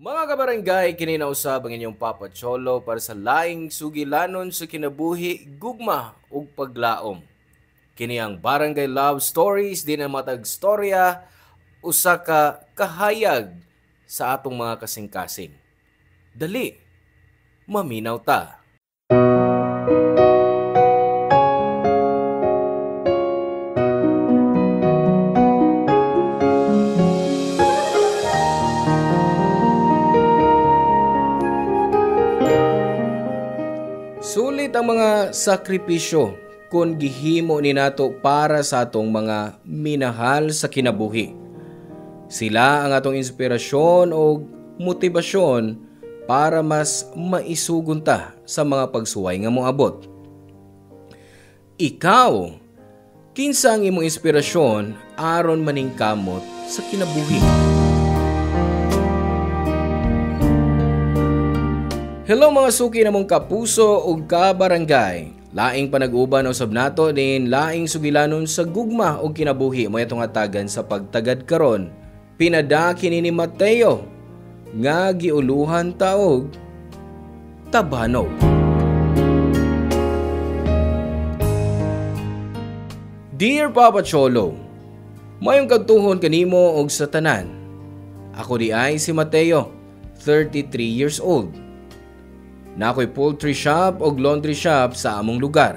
Mga kabarangay, kininausab ang inyong Papa Cholo para sa laing sugilanon sa kinabuhi, gugma ug paglaom. Kini ang Barangay Love Stories din ang matag storya usa ka kahayag sa atong mga kasing-kasing. Dali, maminaw ta. Sulit ang mga sakripisyo kung gihimo ni nato para sa atong mga minahal sa kinabuhi. Sila ang atong inspirasyon o motibasyon para mas maisugon ta sa mga pagsuway nga moabot. Ikaw, kinsa ang imong inspirasyon aron maningkamot sa kinabuhi? Hello mga suki namong kapuso ug kabarangay. Laing panag-uban usab nato din laing sugilanon sa gugma ug kinabuhi mo itong hatagan sa pagtagad karon. Pinada kini ni Mateo nga giuluhan taog Tabanog. Dear Papa Cholo, mayong kagtuhon kanimo og sa tanan. Ako di ay si Mateo, 33 years old. Na ako'y poultry shop o laundry shop sa among lugar.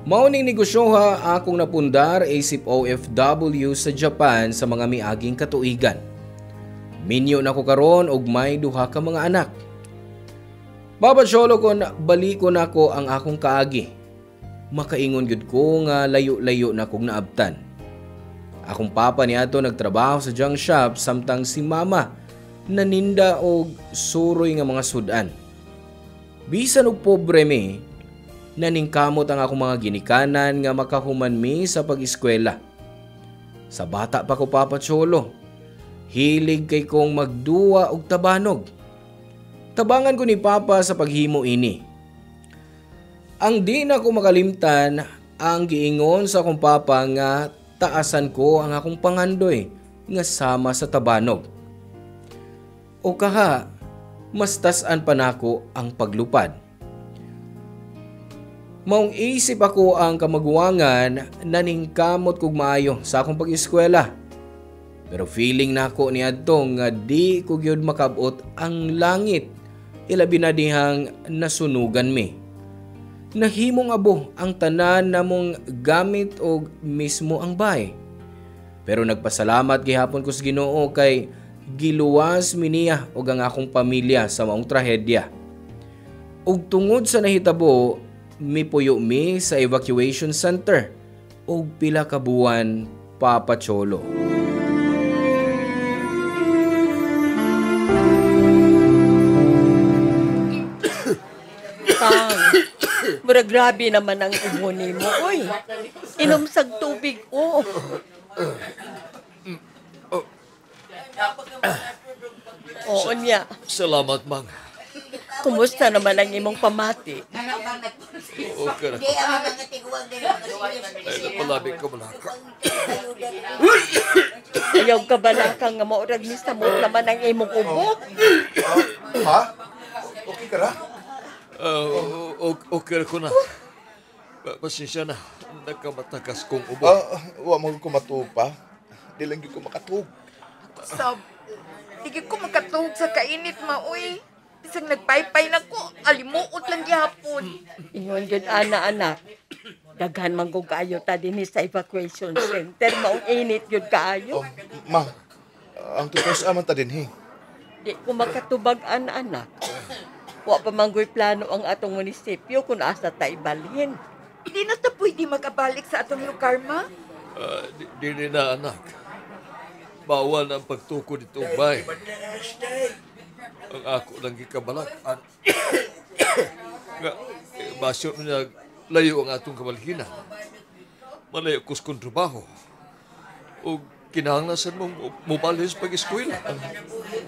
Mauning negosyoha akong napundar isip OFW sa Japan sa mga miaging katuigan. Minyo na ko karon og may duha ka mga anak. Baba Cholo kon balikon ako ang akong kaagi. Makaingon gyud ko nga layo-layo na kong naabtan. Akong papa niadto nagtrabaho sa junk shop samtang si mama naninda og suroy nga mga sudan. Bisan og pobre mi, naningkamot ang akong mga ginikanan nga makahuman mi sa pag-eskwela. Sa bata pa ko Papa Cholo, hilig kay kong magduwa og tabanog. Tabangan ko ni Papa sa paghimo ini. Ang di na ko makalimtan ang giingon sa akong Papa nga taasan ko ang akong pangandoy nga sama sa tabanog. O kaha, mas tasan pa nako ang paglupad. Maong isip ako ang kamaguwangan na ningkamot kog maayo sa akong pag-eskwela. Pero feeling nako niadto nga di ko gyud makabot ang langit ilabi na dihang nasunugan mi. Nahimong abo ang tanan namong gamit og mismo ang bay. Pero nagpasalamat gihapon ko sa Ginoo kay giluwas mi niya og ang akong pamilya sa maong trahedya. Ug tungod sa nahitabo, mipuyo mi sa evacuation center og pila ka buwan Papa Cholo. Pang, mura grabe naman ang ubo nimo. Uy, inom sag tubig o. Oo niya. Salamat, Mang. Kumusta naman ang imong pamati? Okay na. Ay, napalabing ka malaka. Ayaw ka ba na kang nga maurag ni samot naman ang imong ubo? Ha? Okay ka na? Okay ko na. Pasensya na. Nagkamatakas kong ubo. Wa mo ko matupa. Di lang ko makatug. Sab, hindi ko makatulog sa kainit, maoy. Bisang nagpaypay na ko, alimuot lang gihapon. Ingon yun, anak. Daghan man kong kaayo ta din sa evacuation center. Maong init yun kaayo. Ma, ang tutos aman ta din, Di ko makatubag, anak. Wa pa manggoy plano ang atong munisipyo kung asa ta ibalhin. Hindi na ta pwede magabalik sa atong lugar, ma? Di na, anak. Bawal ang pagtuko dito, bay. Ang ako lang gikabalakan. Nga, basyo na layo ang atong kamalhinan. Malayo kus kong trabaho. O kinahanglasan mong mubalis pag-eskwela.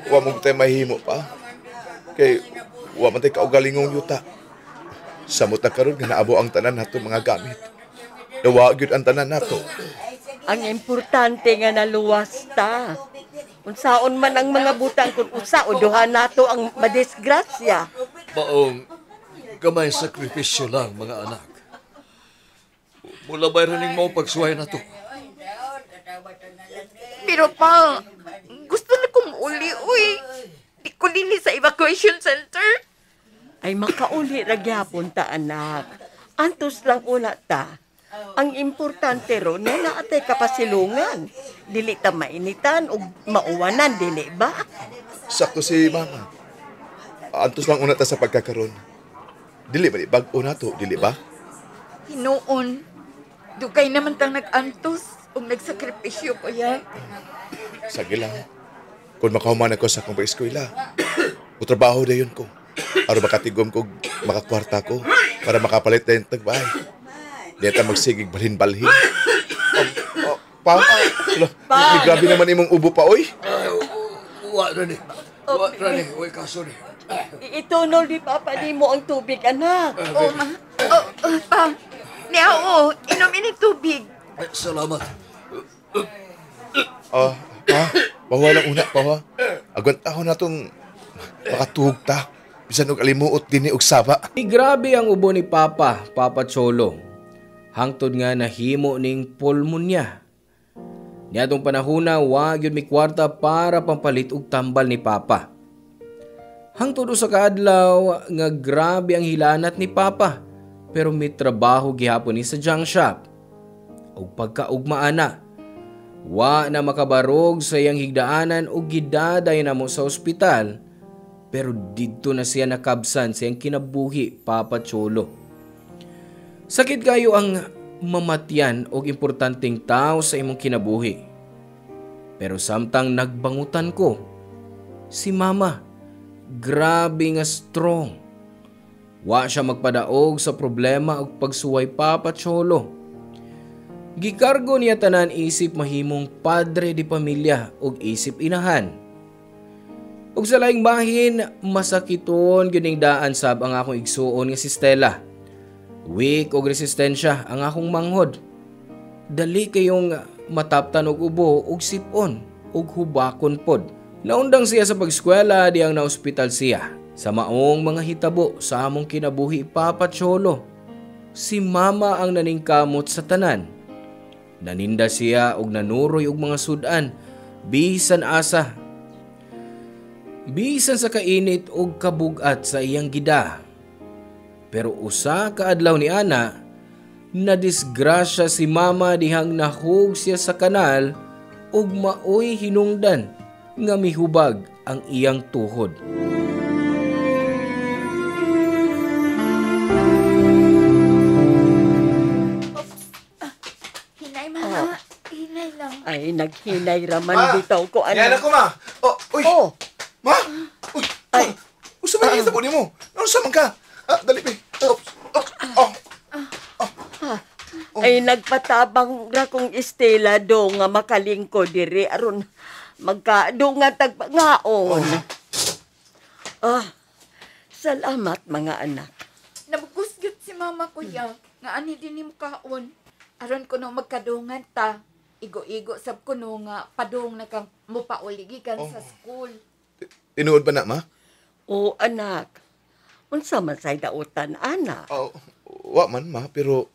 Wa mo tayo mahimo pa. Kay, wa man tayo kaugalingong yuta. Samot na karon nga naabo ang tanan nato mga gamit. Nawa gyud ang tanan nato. Ang importante nga naluwas ta. Unsaon man ang mga butang kung usa o duha nato ang madisgrasya. Maong gamay sakripisyo lang, mga anak. Mula bayran ning mao pagsuway na to. Pero pa, gusto na kong uli, uy. Di ko lini sa evacuation center. Ay makauli ra gyapon ta anak. Antos lang una ta. Ang importante ro na naatay kapasilungan. Dili ta mainitan o mauwanan, dili ba? Sakto si mama. Antos lang una ta sa pagkakaroon. Dili ba bag-o na to, dili ba? Hinoon, dugay naman tang nag-antos o nagsakripisyo ko ya. Sige lang. Kung makahuman ako sa akong eskwela, o trabaho na yun ko. Aron makatigom ko, makakwarta ko, para makapalit na yung tagbahay. Di ta magsigig balhin-balhin. Pa? Grabe naman imong ubo pa, oy. Wa ra ni. Wa ra ni. Uy, kaso ni. Itunol di papa ni mo ang tubig, anak. Oh, ma. Pa. Niya, inom ini tubig. Ay, salamat. Pa, bawa lang una, pa, ha? Agwantahon na itong makatuhog ta. Bisan og alimuot din ni og saba. Grabe ang ubo ni Papa Cholo. Hangtod nga nahimo ning pulmonya. Niadtong panahona wa gyud mi kwarta para pampalit og tambal ni Papa. Hangtod usa ka adlaw nga grabe ang hilanat ni Papa, pero may trabaho gihapon ni sa junk shop. Og pagkaugmaan na, wa na makabarog sa iyang higdaanan og gidaday na mo sa ospital, pero didto na siya nakabsan sa iyang kinabuhi, Papa Cholo. Sakit kayo ang mamatyan og importanteng tao sa imong kinabuhi. Pero samtang nagbangutan ko, si Mama, grabe nga strong. Wa siya magpadaog sa problema og pagsuway, Papa Cholo. Gikargo niya tanan isip mahimong padre di pamilya og isip inahan. Ug sa laing bahin, masakiton gyud ning daan sab ang akong igsuon nga si Stella. Weak og resistensya ang akong manghod. Dali kayong mataptan og ubo og sipon og hubakon pod. Naundang siya sa pagskwela diyang na-ospital siya. Sa maong mga hitabo sa among kinabuhi, Papa Cholo, si Mama ang naningkamot sa tanan. Naninda siya og nanuroy og mga sudan, bisan asa. Bisan sa kainit og kabugat sa iyang gida. Pero usa ka adlaw ni ana, nadisgrasya si Mama dihang nahug siya sa kanal ug maoy hinungdan nga mihubag ang iyang tuhod. Hinay, Mama. Hinay lang. Ay, naghinay raman bitaw ko, Yan anak. ako, ma. Uy. Oh, Ma. Uy. Ay. Usa man yung hitabo nimo? Ano sa man ka? Dali, be. ay nagpatabang ra kong Estela do nga makalingko diri aron magkado nga tagpangaon. Salamat mga anak. Nabugusgot si Mama ko ya. Nga ani din ni kaon. Aron ko no magkadungan ta. Igo-igo sab ko no nga padung na kang mupauligikan sa school. Tinuod ba na, ma? O anak, unsa man say dautan anak? Wa man, ma, pero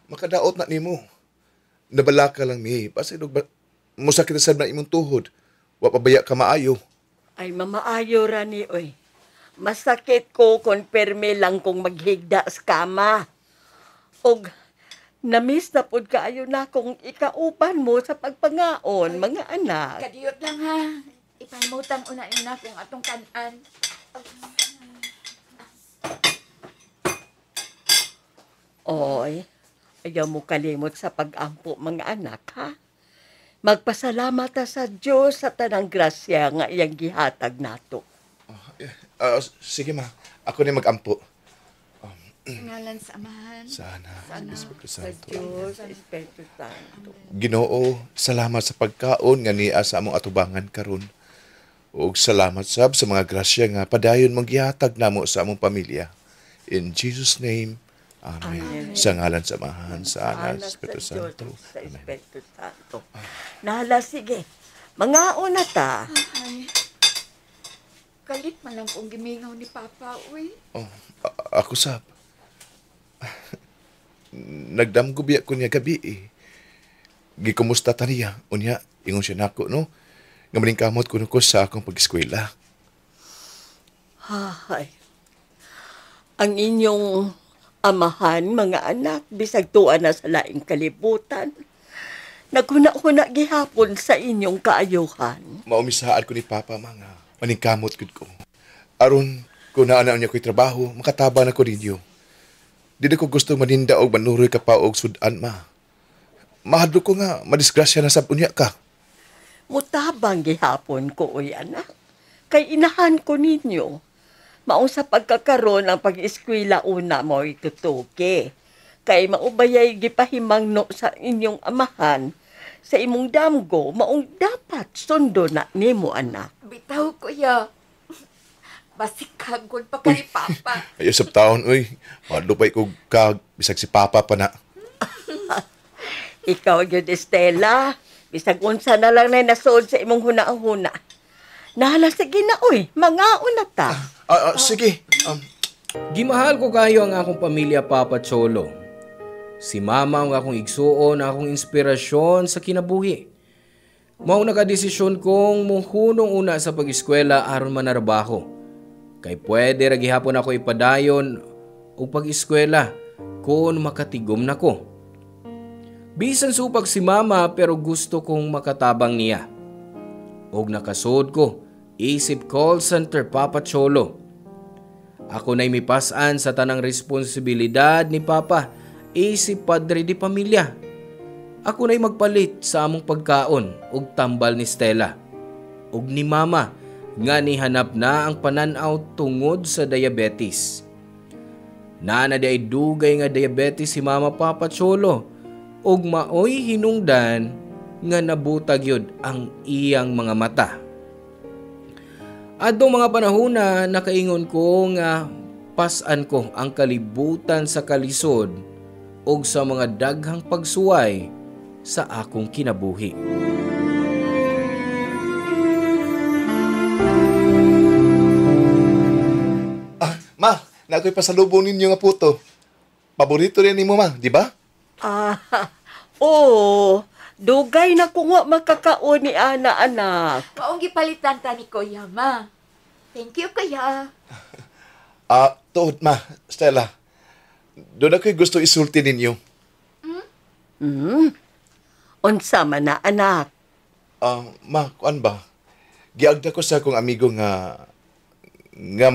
makadaot na nimo. Nabala ka lang, mi. Pasay musakit na sad na imong tuhod. Wa pabaya ka maayo. Ay mamaayo ra ni oy. Masakit ko kon perme lang kong maghigda sa kama. Og namiss na pod kaayo na kung ikauban mo sa pagpangaon, mga anak. Kadiyot lang ha. Ipamutang unain na kung atong kanan. Oy, ayaw mo kalimot sa pag-ampo, mga anak, ha? Magpasalamat ta sa Diyos sa tanang grasya nga iyang gihatag nato. Sige, ma. Ako na mag-ampo. Ngalan sa Amahan. Sana. Espiritu Sa Santo. Diyos, Espiritu Santo. Ginoo, salamat sa pagkaon nga niya sa among atubangan karon. Ug salamat sab sa mga grasya nga padayon mong gihatag namo sa among pamilya. In Jesus' name, Amen. Sa ngalan sa Amahan, sa Anak, Anak Espiritu sa Diyos, Santo. sa Amen. Espiritu Santo. Nahala, sige. Mangaon na ta. Ay, kalit man lang kung gimingaw ni Papa, uy. Oh, ako sab. Nagdamgo biya ko niya gabi eh. Gikumusta ta niya. Unya, ingon siya nako, no? Nga maningkamot ko ko sa akong pag-eskwela. Hay. Ang inyong amahan, mga anak, bisag tuan na sa laing kalibutan. Naghuna-huna gihapon sa inyong kaayuhan. Maumisahan ko ni Papa mga maningkamot ko. Aron, kung naanaan niya ko'y trabaho, makataba na ko ninyo. Di na ko gusto maninda o manuroy ka pa og sudan, ma. Mahadlo ko nga, madisgrasya na sa punya ka. Mutabang gihapon ko, uy, anak. Kay inahan ko ninyo. Maong sa pagkakaroon ang pag-eskwela una mo itutuki. Kay maubayay gipahimangno sa inyong amahan. Sa imong damgo, maong dapat sundo na nimo, anak. Bitaw, kuya. Basikagod pa kay Papa. Ayaw sa taon, uy. Mahadlo pa ko kag, bisag si Papa pa na. Ikaw yun, Estela. Bisag unsa na lang na nasuod sa imong huna-huna. Nahala, sige na, uy. Mangaon na ta. Sige. Gimahal ko kayo ang akong pamilya, Papa Cholo. Si Mama ang akong igsuon, akong inspirasyon sa kinabuhi. Mao nakadesisyon kong muhunong una sa pag-eskwela aron manarbaho. Kay pwede ra gihapon ako ipadayon o pag-eskwela kung makatigom nako. Bisan supag si Mama pero gusto kong makatabang niya. Og nakasud ko, isip call center, Papa Cholo. Ako na'y mipasan sa tanang responsibilidad ni Papa, isip padre di pamilya. Ako na'y magpalit sa among pagkaon og tambal ni Stella. Og ni Mama, nga nihanap na ang pananaw tungod sa diabetes. Nana di ay dugay nga diabetes si Mama, Papa Cholo, og maoy hinungdan nga nabutag yun ang iyang mga mata. Adtong mga panahon na nakaingon ko nga pasan ko ang kalibutan sa kalisod og sa mga daghang pagsuway sa akong kinabuhi. Ma, nakoy pasalubong ninyo nga puto. Paborito rin ni mo, ma, di ba? Oo. Dugay na ko nga makakaon ni Ana, anak. Maong gipalitan ta ni Kuya, ma. Thank you, Kuya. Tuod, ma, Stella. Doon ako'y gusto isulti ninyo. Unsa man na, anak. Ma, kuan ba? Giagda ko sa akong amigo nga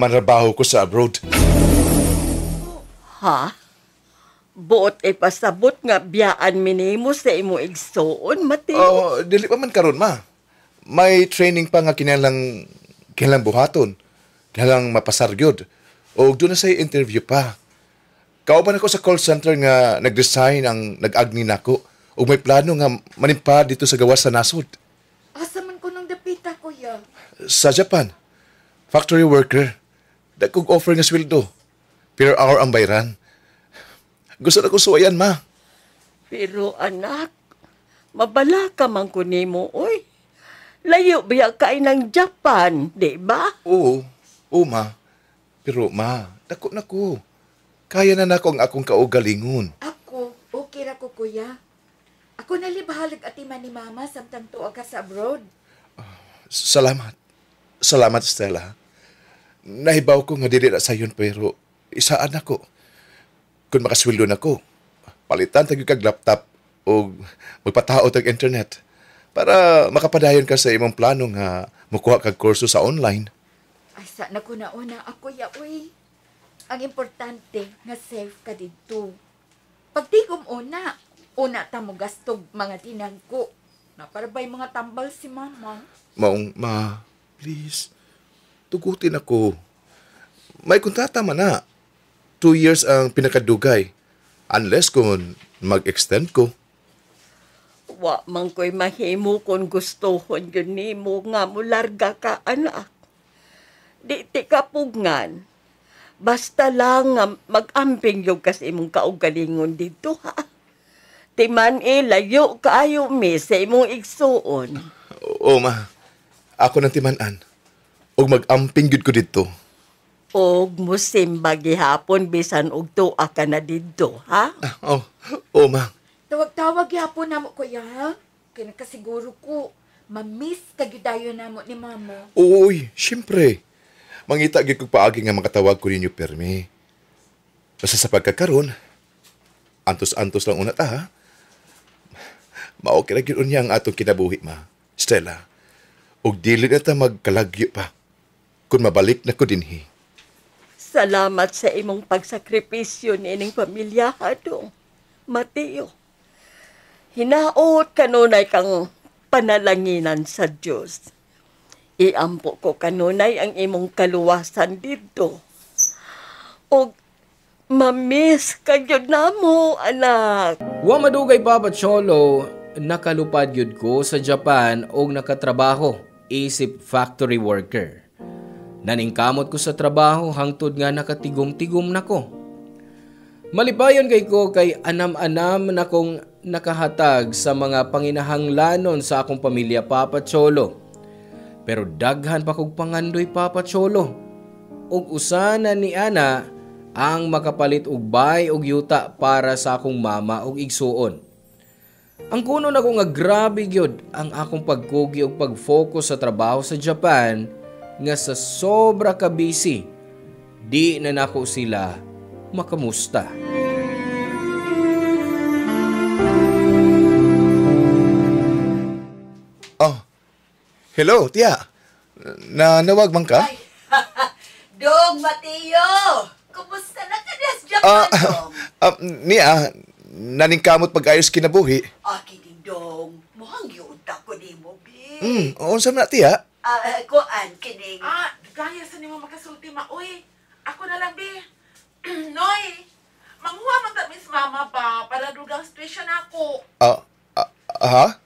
manrabaho ko sa abroad. Ha? Buot ay pasabot nga biyaan minimo sa imo igsuon, Mateo. Dili pa man karon, ma. May training pa nga kinahanglang buhaton. Kinahanglang mapasar gyud. O doon na say interview pa. Kauban ako sa call center nga nag-design ang nag-agni nako. O may plano nga manimpa dito sa gawas sa nasod. Asa man ko nung dapita, Kuya? Sa Japan. Factory worker. Dagkog offer nga sweldo. Per hour ang bayran. Gusto na ko suwayan, ma. Pero anak, mabala ka man ko nimo, oy. Layo biya kay ng Japan, di ba? Oo, ma. Pero, ma, dako na ko. Kaya na nako ang akong kaugalingon. Ako, okay ra ko, Kuya. Ako nalibahalag atiman ni Mama samtang tuwa ka sa abroad. Salamat. Salamat, Stella. Nahibaw ko nga dili na sayon pero isaan ako. Kung makasweldo na ko, palitan tag kag laptop o magpatao tag internet para makapadayon ka sa imong plano nga mukuha kag kurso sa online. Ay, sa na ko na una ako, ya, uy. Ang importante nga safe ka dito. Pagtigom una ta mo gastog mga tinangko. Naparabay mga tambal si Mama. Maong, ma, please, tugutin ako. May kontrata man na. 2 years ang pinakadugay. Unless kung mag-extend ko. Wa man ko'y mahimo kung gustohon yun nimo nga mularga ka, anak. Di ti kapugngan. Basta lang nga mag-amping yung kasi imong kaugalingon dito, ha? Timan layo kaayo mi sa imong igsuon. Oo, ma. Ako nang timan-an. Og mag-amping gyud ko dito. Og musimba gihapon bisan og tuwa ka na didto, ha? Oo, ma. Tawag-tawag yapon na mo, kuya, ha? Kaya nakasiguro ko, mamiss kagidayo na mo ni mama. Uy, siyempre. Mangita gyud kog paagi nga makatawag ko ninyo permi. Basta sa pagkakaroon, antos-antos lang una ta, ha? Mao kira gyud unya ang atong kinabuhi, ma. Stella, og dili na ta magkalagyo pa. Kung mabalik na ko dinhi. Salamat sa imong pagsakripisyo niining pamilya, dong. Mateo. Hinaot kanunay kang panalanginan sa Diyos. Iampo ko kanunay ang imong kaluwasan dito. O mamiss kagyod na mo, anak. Wa madugay Papa Cholo, nakalupad yun ko sa Japan og nakatrabaho isip factory worker. Naningkamot ko sa trabaho hangtod nga nakatigom-tigom na ko. Malipayon kay ko kay anam-anam na kong nakahatag sa mga panginahanglanon sa akong pamilya, Papa Cholo. Pero daghan pa kog pangandoy, Papa Cholo. Ug usana ni ana ang makapalit og bay og yuta para sa akong mama og igsuon. Ang kuno na ko nga grabe gyud ang akong pagkugi og pag-focus sa trabaho sa Japan nga sa sobra ka busy, di na nako sila makamusta. Oh, hello, tiya. Nawag man ka? Dong, Mateo! Kumusta na ka na sa Japan, Dong? Niya, naningkamot pag-ayos kinabuhi. Kining Dong, muhang yun ko ni mo, be. Unsa man na, tiya? Kuan, kining... Gaya sa nimo makasulti maoy. Ako na lang, be. Noy, manguha man ta Miss Mama ba para dugang situation ako. Ha?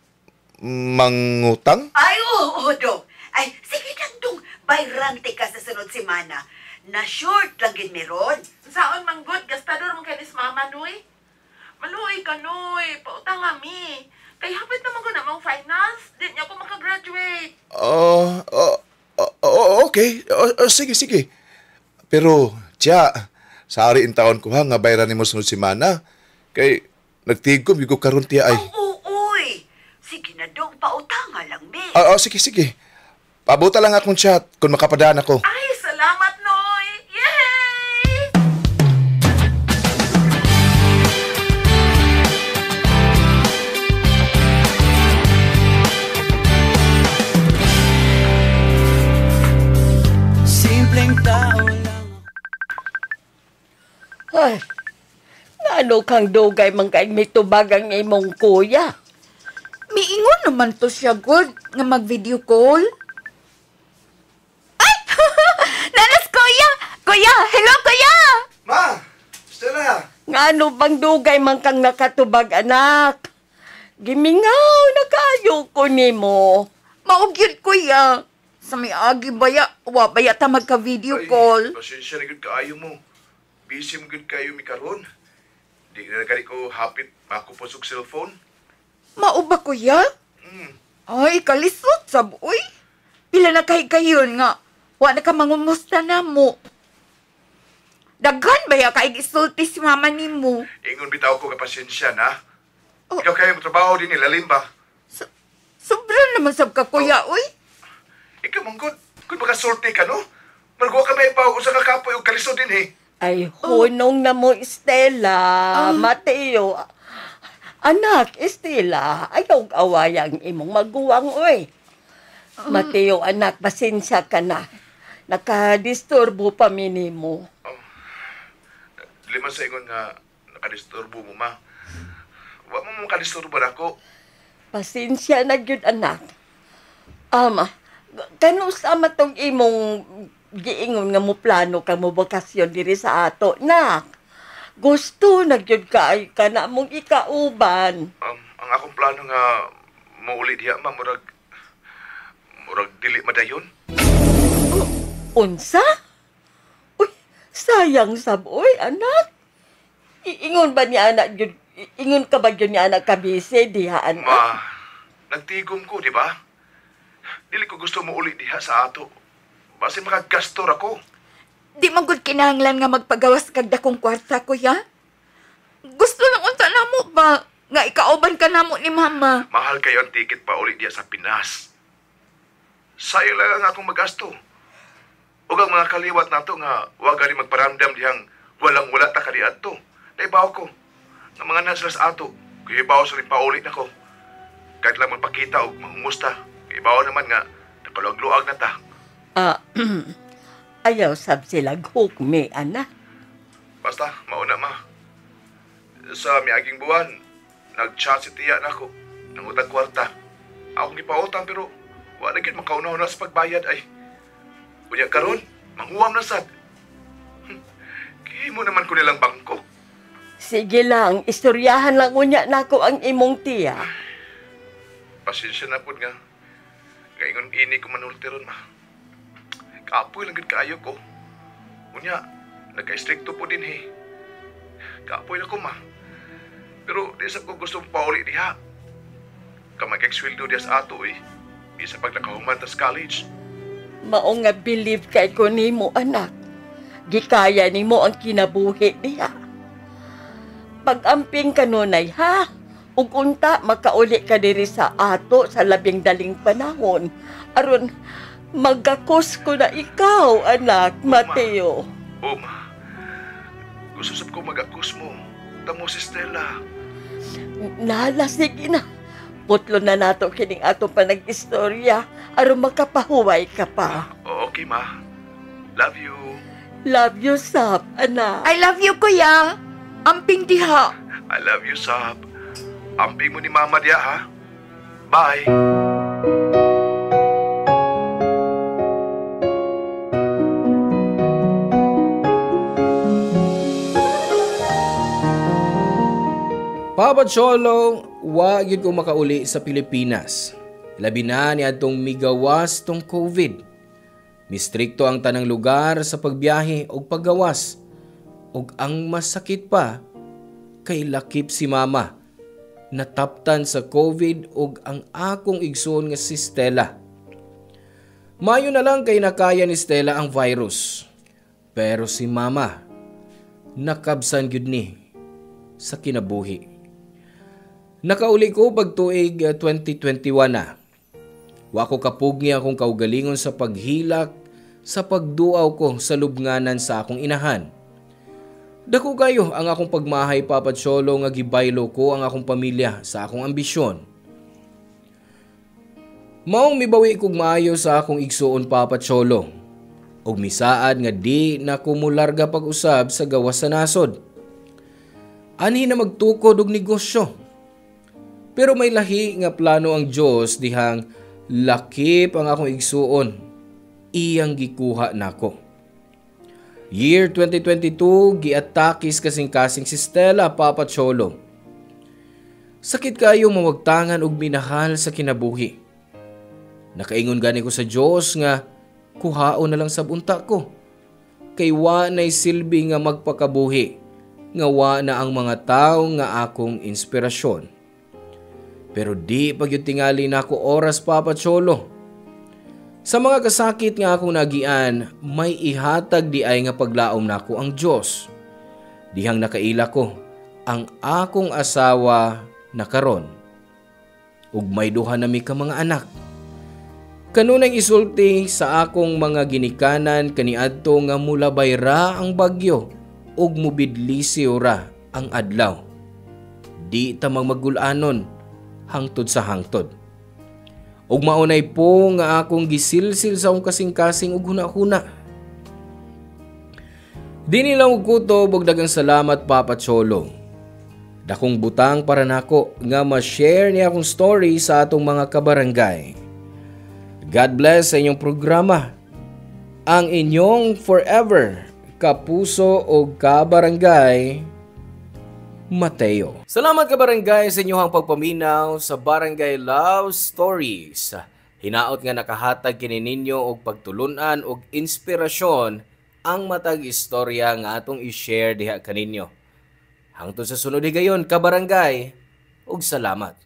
Mangutang? Ay, oo, Dong. Ay, sige lang, Dong. Bayrante ka sa sunod semana. Na-short lang yun meron. Saon man good, gastador mo kay Miss Mama, Noy. Maluoy ka, Noy. Pautang kami. Kay hapit naman ko na mong finals. Di niya ako makagraduate. Okay. Sige. Pero, tiya, sa ari in taon ko ha, nga bayran ni mo sunod semana. Kay, nagtigom, yugo karon tiya ay. Uy. Sige na, Dong. Pautanga lang, be. Sige. Pabuta lang akong chat kung makapadaan ako. Ay, salamat, Noy. Yay! Simpleng tao lang. Ay, ano kang dugay man kay mitubag ang imong kuya? Miingon naman to siya, good, nga mag-video call. Ay! Nanas, kuya! Kuya! Hello, kuya! Ma! Stella! Ngano bang dugay man kang nakatubag, anak? Gimingaw na kayo ko nimo. Maugyod, kuya. Sa may agi baya, wa baya ta magka-video call. Pasensya na gud kaayo mo. Busy mo gud kayo mi karon. Di na gani ko hapit makupos og cellphone. Mao ba, kuya? Ay, kalisot, saboy. Pila na kayon nga. Wa na ka mangumusta na mo. Daghan baya kay gisulti si mama nimo. Ingon bitaw ko ka pasensya na. Ikaw kayo mo trabaho din ilalim ba? Sobra naman sab ka, kuya, uy. Ikaw manggod. Kung makasulti ka, no? Margo ka may ipaw sa kakapoy o kalisod din, eh. Ay, hunong na mo, Estela. Mateo. Anak, Estela, ayaw awayang imong maguwang, oy. Mateo, anak, pasensya ka na. Nakadisturbo pa minimo. Lima sa ingon nga nakadisturbo mo, ma. Wa mo makadisturbo na ako. Pasensya na gyud, anak. Kanusa matong imong giingon nga mo plano ka mo bakasyon diri sa ato, nak? Gusto na gyud kaay ka na mong ikauban. Ang akong plano nga mauli diha, ma, murag dili madayon. Unsa? Uy, sayang saboy, anak. Iingon ba ni anak gyud? Ingon ka ba gyud ni anak kabise diha, anak? Ma, nagtigom ko, di ba? Dili ko gusto mo uli diha sa ato. Basi makagastor ako. Di man gud kinahanglan nga magpagawas kag dakong kwarta, kuya. Gusto lang unta namo ba nga ikauban ka namo ni mama. Mahal kayo ang ticket pa uli diha sa Pinas. Sayo lang ang akong magasto. Ug ang mga kaliwat nato nga wa gali magparamdam dihang walang-wala ta kaniadto. Naibaw ko nga mga naslas ato. Kuhibaw sa rin paulit na ko. Kahit lang magpakita o mangumusta. Kuhibaw naman nga nakaluag-luag na ta. Ayaw sab sila hukmi, anak. Basta, mauna ma. Sa miaging buwan, nag-chat si tiya na ako. Nangutang kwarta. Akong ipautang pero wala gid makauna-una sa pagbayad ay. Kunya karon, manguwam na sad. Kaya mo naman ko nilang bangko. Sige lang, istoryahan lang unya nako ang imong tiya. Pasensya na po nga. Ngayon ini ko manultiron ma. Kaapoy lang gid kaayo ko. Unya, nagka-stricto po din he. Kaapoy na ko ma. Pero di sa ko gusto pauli diha. Kamay kag sweldo diha sa ato eh. Bisa pag nakahuman ta sa college. Mao nga believe kay ko nimo, anak. Gikaya nimo ang kinabuhi diha. Pag-amping kanunay, ha? Ug unta makauli ka diri sa ato sa labing daling panahon. Aron magakos ko na ikaw, anak, Mateo. Ma. Gusto sab ko mag-akus mo. Tamo si Stella. Nala, sige na. Putlo na nato kining atong panag-istorya aron makapahuway ka pa. Okay, ma. Love you. Love you, Sap, anak. I love you, kuya. Amping diha. I love you, Sab. Amping mo ni Mama diya, ha? Bye. Papa Cholo, wa gyud ko makauli sa Pilipinas. Labi na ni adtong migawas tong COVID. Mistrikto ang tanang lugar sa pagbiyahe o paggawas. Ug ang masakit pa, kay lakip si mama. Nataptan sa COVID ug ang akong igsoon nga si Stella. Mayo na lang kay nakaya ni Stella ang virus. Pero si mama, nakabsan gyud ni sa kinabuhi. Nakauli ko pagtuig 2021 na. Wa ko kapugni akong kaugalingon sa paghilak sa pagduaw ko sa lubnganan sa akong inahan. Dako kayo ang akong pagmahay, Papa Cholo, nga gibaylo ko ang akong pamilya sa akong ambisyon. Maong mibawi kog maayo sa akong igsuon, Papa Cholo. Og misaad nga di na ko mularga pag-usab sa gawas sa nasod. Anhi na magtukod og negosyo. Pero may lahi nga plano ang Diyos dihang lakip ang akong igsuon. Iyang gikuha nako. Year 2022, giatakis kasing-kasing si Stella, Papa Cholo. Sakit kayo mawagtangan og minahal sa kinabuhi. Nakaingon gani ko sa Diyos nga kuhaon na lang sa bunta ko. Kay wa na'y silbi nga magpakabuhi. Nga wa na ang mga tao nga akong inspirasyon. Pero di pagyud tingali na ako oras, Papa Cholo. Sa mga kasakit nga akong nagian, may ihatag di ay nga paglaom nako ang Diyos. Dihang nakaila ko ang akong asawa na karon. Ug may duha nami ka mga anak. Kanunay isulti sa akong mga ginikanan kaniadto nga mula bayra ang bagyo ug mubidlisi ora ang adlaw. Di ta magmagulanon hangtod sa hangtod. Ug maunay po nga akong gisilsil sa akong kasing-kasing ug huna-huna. Di nila og kutob og daghang salamat, Papa Cholo. Dakong butang para nako nga ma-share niya akong story sa atong mga kabarangay. God bless sa inyong programa. Ang inyong forever kapuso o kabarangay, Mateo. Salamat kabarangay sa inyong pagpaminaw sa Barangay Love Stories. Hinaot nga nakahatag kini ninyo og pagtulunan og inspirasyon ang matag istorya nga atong i-share diha kaninyo. Hangtod sa sunod higayon kabarangay, ug salamat.